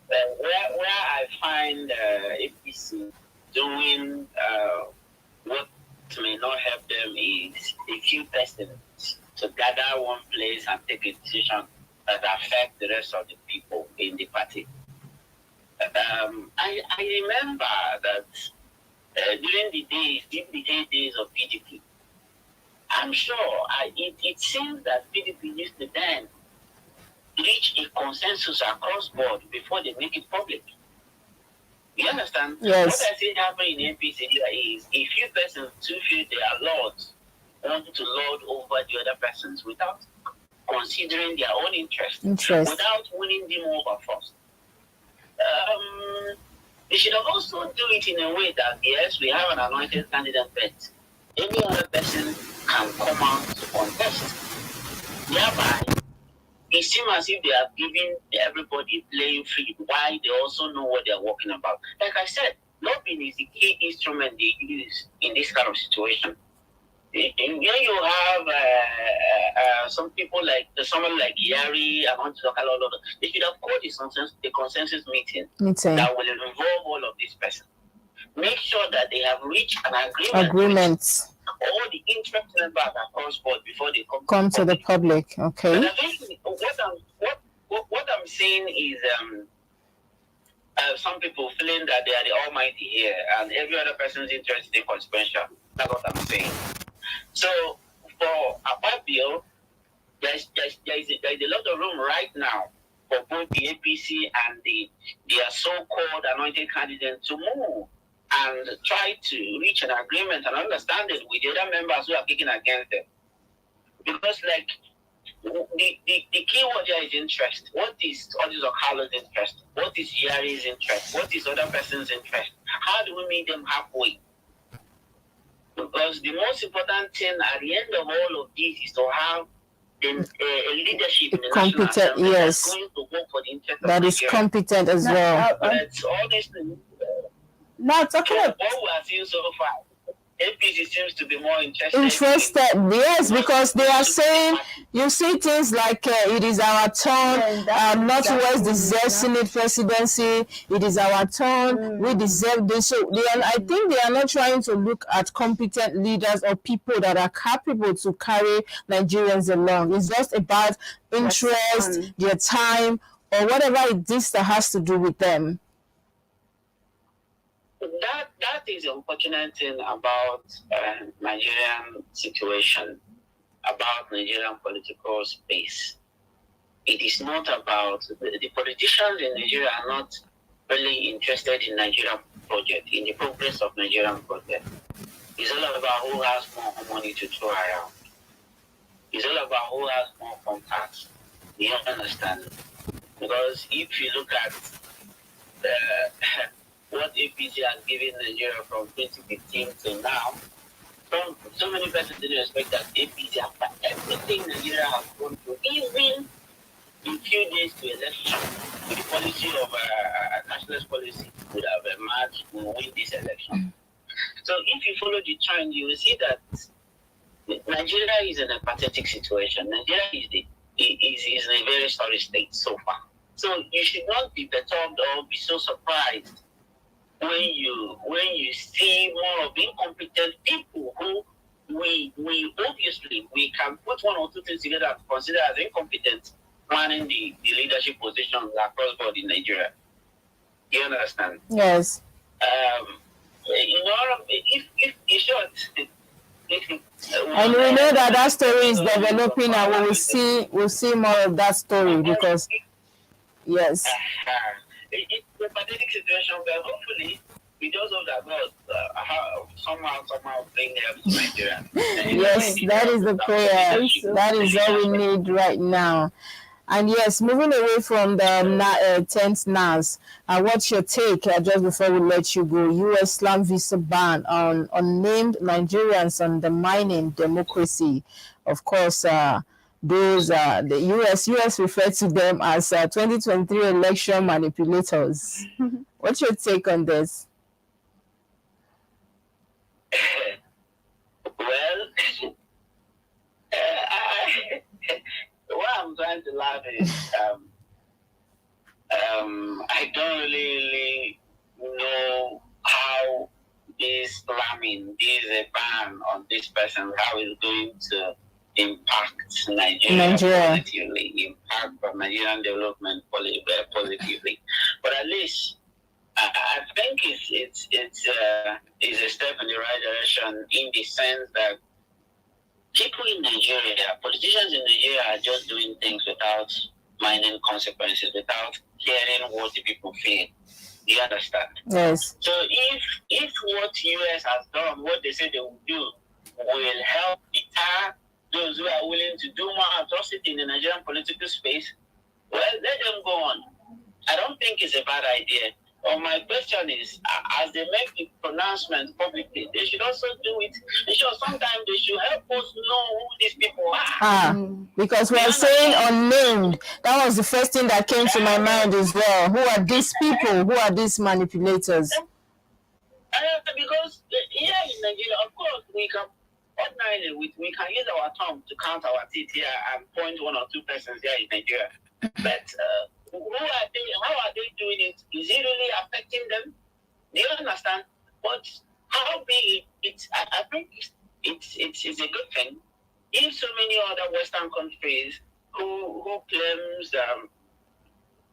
I find APC doing what may not help them is a few persons to gather one place and take a decision that affect the rest of the people in the party. I remember that during the days of PDP, I'm sure it seems that PDP used to then reach a consensus across board before they make it public. You understand? Yes. What I see happening in APC is a few persons who feel they are lords want to lord over the other persons without considering their own interest. Without winning them over first. They should also do it in a way that, yes, we have an anointed candidate, but any other person can come out to contest. Thereby, it seems as if they are giving everybody playing free while they also know what they are working about. Like I said, lobbying is the key instrument they use in this kind of situation. When you have some people like someone like Yari, I want to talk a lot of, they should have called the consensus meeting that will involve all of these persons. Make sure that they have reached an agreement. All the interest members across board before they come to the public. Okay. But I think what I'm saying is some people feeling that they are the almighty here and every other person's interest is consequential. That's what I'm saying. So for Ababio, there's a lot of room right now for both the APC and their so-called anointed candidate to move and try to reach an agreement and understanding with the other members who are kicking against them. Because like the key word here is interest. What is Odis Okalo's interest? What is Yari's interest? What is other person's interest? How do we meet them halfway? Because the most important thing at the end of all of this is to have a leadership in the competent, National Assembly yes, that's going to work for the interest that of is Nigeria. competent as well. But all these things, now talking about what we are seeing so far, APC seems to be more interested. Yes, because they are saying, you see things like it is our turn, Northwest deserves Senate presidency, it is our turn, we deserve this. So I think they are not trying to look at competent leaders or people that are capable to carry Nigerians along. It's just about interest, their time, or whatever it is that has to do with them. That is the unfortunate thing about Nigerian situation, about Nigerian political space. It is not about the politicians in Nigeria are not really interested in Nigerian project, in the progress of Nigerian project. It's all about who has more money to throw around. It's all about who has more contacts. You understand? Because if you look at what APC has given Nigeria from 2015 to now, so many persons didn't expect that APC, after everything Nigeria has gone through, even in few days to election, with the policy of cashless policy would have emerged, will win this election. So if you follow the trend, you will see that Nigeria is in a pathetic situation. Nigeria is in a very sorry state so far. So you should not be perturbed or be so surprised when you see more of incompetent people who we obviously we can put one or two things together and consider as incompetent running the leadership positions across board in Nigeria. Do you understand? Yes. If in short, and we know that story is developing, and we'll see more of that story because yes. It's a pathetic situation, but hopefully we just hope that God somehow bring them to Nigeria. Yes, that is the prayer. That is all we need right now. And yes, moving away from the 10th NAS, what's your take, just before we let you go? U.S. slam visa ban on unnamed Nigerians undermining democracy. Of course, those the U.S. referred to them as 2023 election manipulators. What's your take on this? Well, what I'm trying to laugh is I don't really know how this slamming, this ban on this person, how it's going to impact Nigeria positively, impact Nigerian development positively. But at least I think it's a step in the right direction in the sense that people in Nigeria, politicians in Nigeria are just doing things without minding consequences, without caring what the people feel. Do you understand? Yes. So if what US has done, what they say they will do, will help deter those who are willing to do more atrocity in the Nigerian political space, well, let them go on. I don't think it's a bad idea. My question is, as they make the pronouncement publicly, they should also do it. Sometimes they should help us know who these people are. Because we are saying unnamed. That was the first thing that came to my mind as well. Who are these people? Who are these manipulators? Because here in Nigeria, of course, we can ordinarily we can use our tongue to count our teeth here and point one or two persons here in Nigeria. But who are they? How are they doing it? Is it really affecting them? Do you understand? But how big I think it's a good thing. If so many other Western countries who claims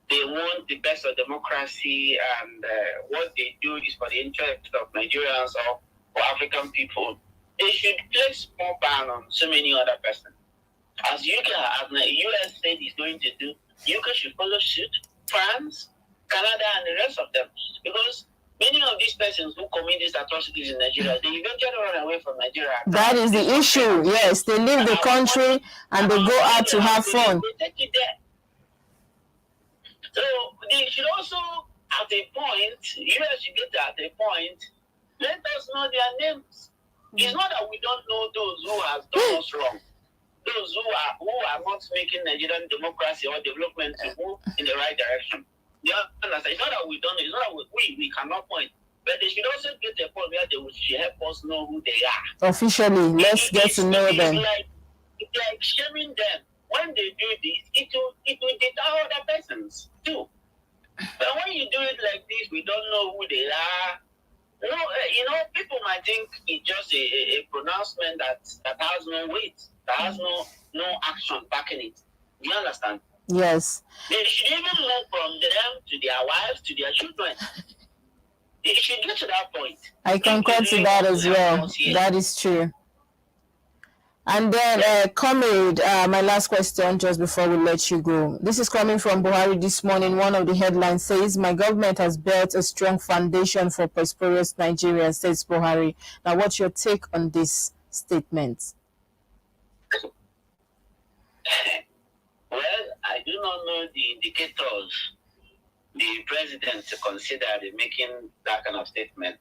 they want the best of democracy and what they do is for the interest of Nigerians or for African people, they should place more ban on so many other persons. As as the US said is going to do, UK should follow suit, France, Canada, and the rest of them. Because many of these persons who commit these atrocities in Nigeria, they eventually run away from Nigeria. That is the issue, yes. They leave the country and they go out to have fun. They take it there. So they should also, at a point, US should get at a point, let us know their names. It's not that we don't know those who have done us wrong. Those who are not making Nigerian democracy or development to move in the right direction. You understand? It's not that we don't. It's not that we cannot point, but they should also get a point where they should help us know who they are. Officially, let's get to know them. It's like shaming them. When they do this, it will deter other persons too. But when you do it like this, we don't know who they are. People might think it's just a pronouncement that has no weight, that has no action backing it. Do you understand? Yes. They should even move from them to their wives, to their children. They should get to that point. I concur to that as well. That is true. And then, Comrade, my last question just before we let you go. This is coming from Buhari this morning. One of the headlines says, "My government has built a strong foundation for prosperous Nigeria," says Buhari. Now, what's your take on this statement? Well, I do not know the indicators the president considered in making that kind of statement.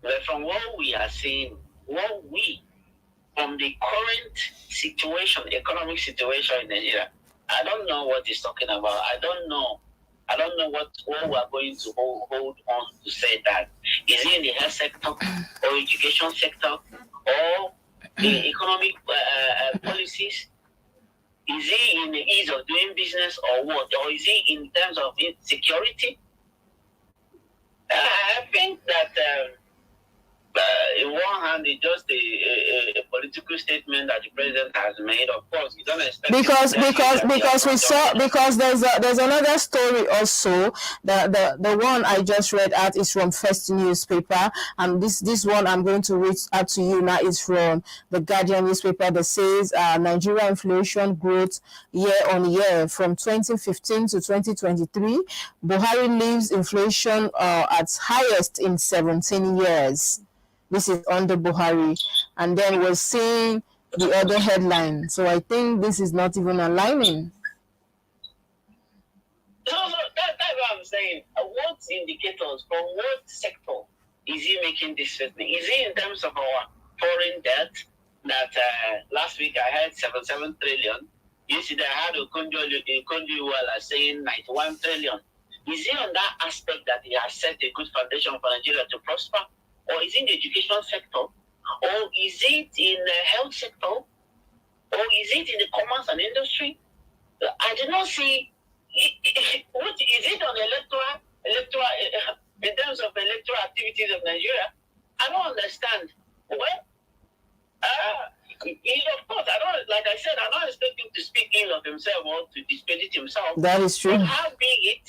But from what we are seeing, what we from the current situation, economic situation in Nigeria, I don't know what he's talking about. I don't know what we are going to hold on to say that. Is it in the health sector or education sector or the economic policies? Is it in the ease of doing business or what? Or is it in terms of security? I think that in one hand, it's just a political statement that the president has made. Of course, you don't expect because there's another story also. The one I just read out is from First Newspaper, and this one I'm going to read out to you now is from the Guardian newspaper that says Nigeria inflation growth year on year from 2015 to 2023. Buhari leaves inflation at highest in 17 years. This is under Buhari. And then we're seeing the other headline. So I think this is not even aligning. So that's what I'm saying. What indicators from what sector is he making this statement? Is it in terms of our foreign debt that last week I heard 77 trillion? Yesterday I had Okonjo-Iweala saying 91 trillion. Is it on that aspect that he has set a good foundation for Nigeria to prosper? Or is it in the education sector? Or is it in the health sector? Or is it in the commerce and industry? I did not see. What is it on electoral in terms of electoral activities of Nigeria? I don't understand. Well, of course, like I said, I don't expect him to speak ill of himself or to discredit himself. That is true. But how big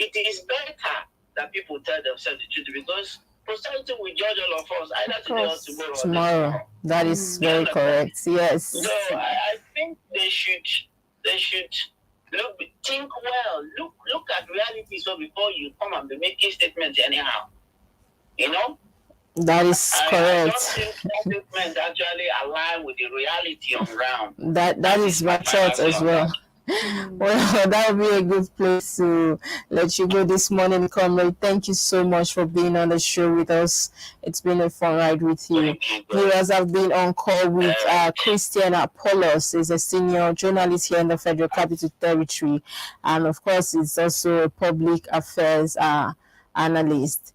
it is better that people tell themselves the truth, because posterity will judge all of us either today or tomorrow. That is very correct. Yes. So I think they should think well. Look at reality so before you come and be making statements anyhow. You know? That is correct. I don't think that statement actually align with the reality on ground. That is my thought as well. Well, that would be a good place to let you go this morning, comrade. Thank you so much for being on the show with us. It's been a fun ride with you. Viewers have been on call with Christian Apollos, is a senior journalist here in the Federal Capital Territory, and of course, it's also a public affairs analyst.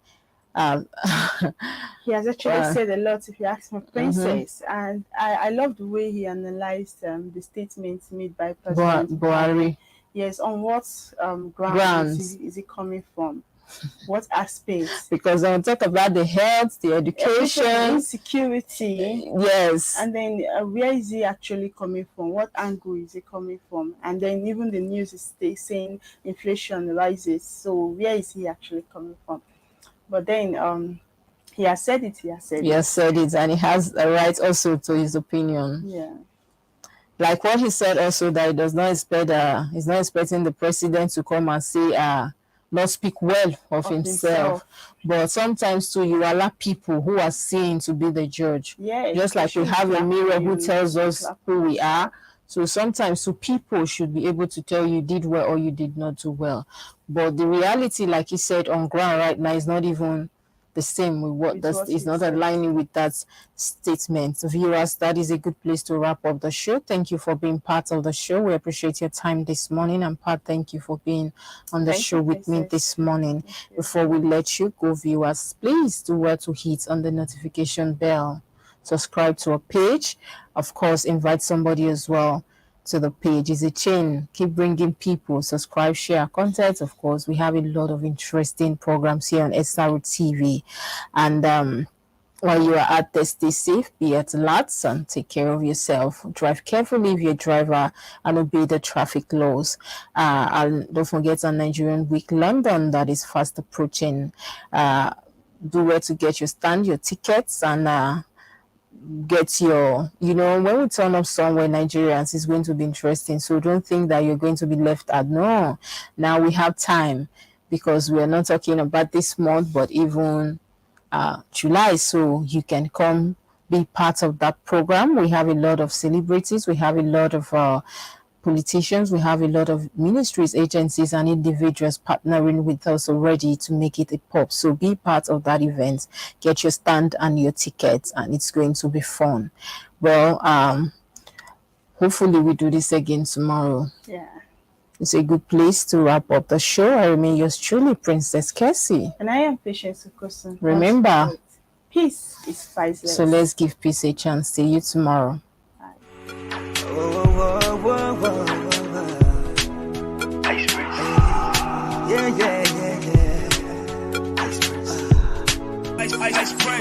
He has actually said a lot, if you ask my princess, and I love the way he analyzed the statements made by President Buhari. Yes, on what grounds is it coming from? What aspects? Because when we talk about the health, the education, security, yes, and then where is he actually coming from? What angle is he coming from? And then even the news is saying inflation rises. So where is he actually coming from? But then he has said it. He has said it, and he has a right also to his opinion. Yeah. Like what he said also, that he does not expect he's not expecting the president to come and say not speak well of himself. But sometimes too, you allow people who are seen to be the judge. Yeah. Just like we have a mirror who tells us who we are. So sometimes people should be able to tell you did well or you did not do well. But the reality, like he said, on ground right now is not even the same with what is not aligning with that statement. Viewers, that is a good place to wrap up the show. Thank you for being part of the show. We appreciate your time this morning. And Pat, thank you for being on the show with me this morning. Before we let you go, viewers, please do well to hit on the notification bell. Subscribe to our page. Of course, invite somebody as well to the page. It's a chain. Keep bringing people. Subscribe, share content. Of course, we have a lot of interesting programs here on SRO TV. And while you are at there, stay safe, be at lots, and take care of yourself. Drive carefully if you're a driver and obey the traffic laws. And don't forget on Nigerian Week London, that is fast approaching. Do well to get your stand, your tickets, and get your, when we turn up somewhere, Nigerians, it's going to be interesting. So don't think that you're going to be left out. No, now we have time, because we're not talking about this month, but even July. So you can come be part of that program. We have a lot of celebrities. We have a lot of politicians. We have a lot of ministries, agencies, and individuals partnering with us already to make it a pop. So be part of that event. Get your stand and your tickets, and it's going to be fun. Well, hopefully we do this again tomorrow. Yeah. It's a good place to wrap up the show. I remain yours truly, Princess KESSY. And I am Patience OKOSUN. Remember, peace is priceless. So let's give peace a chance. See you tomorrow. Yeah, yeah.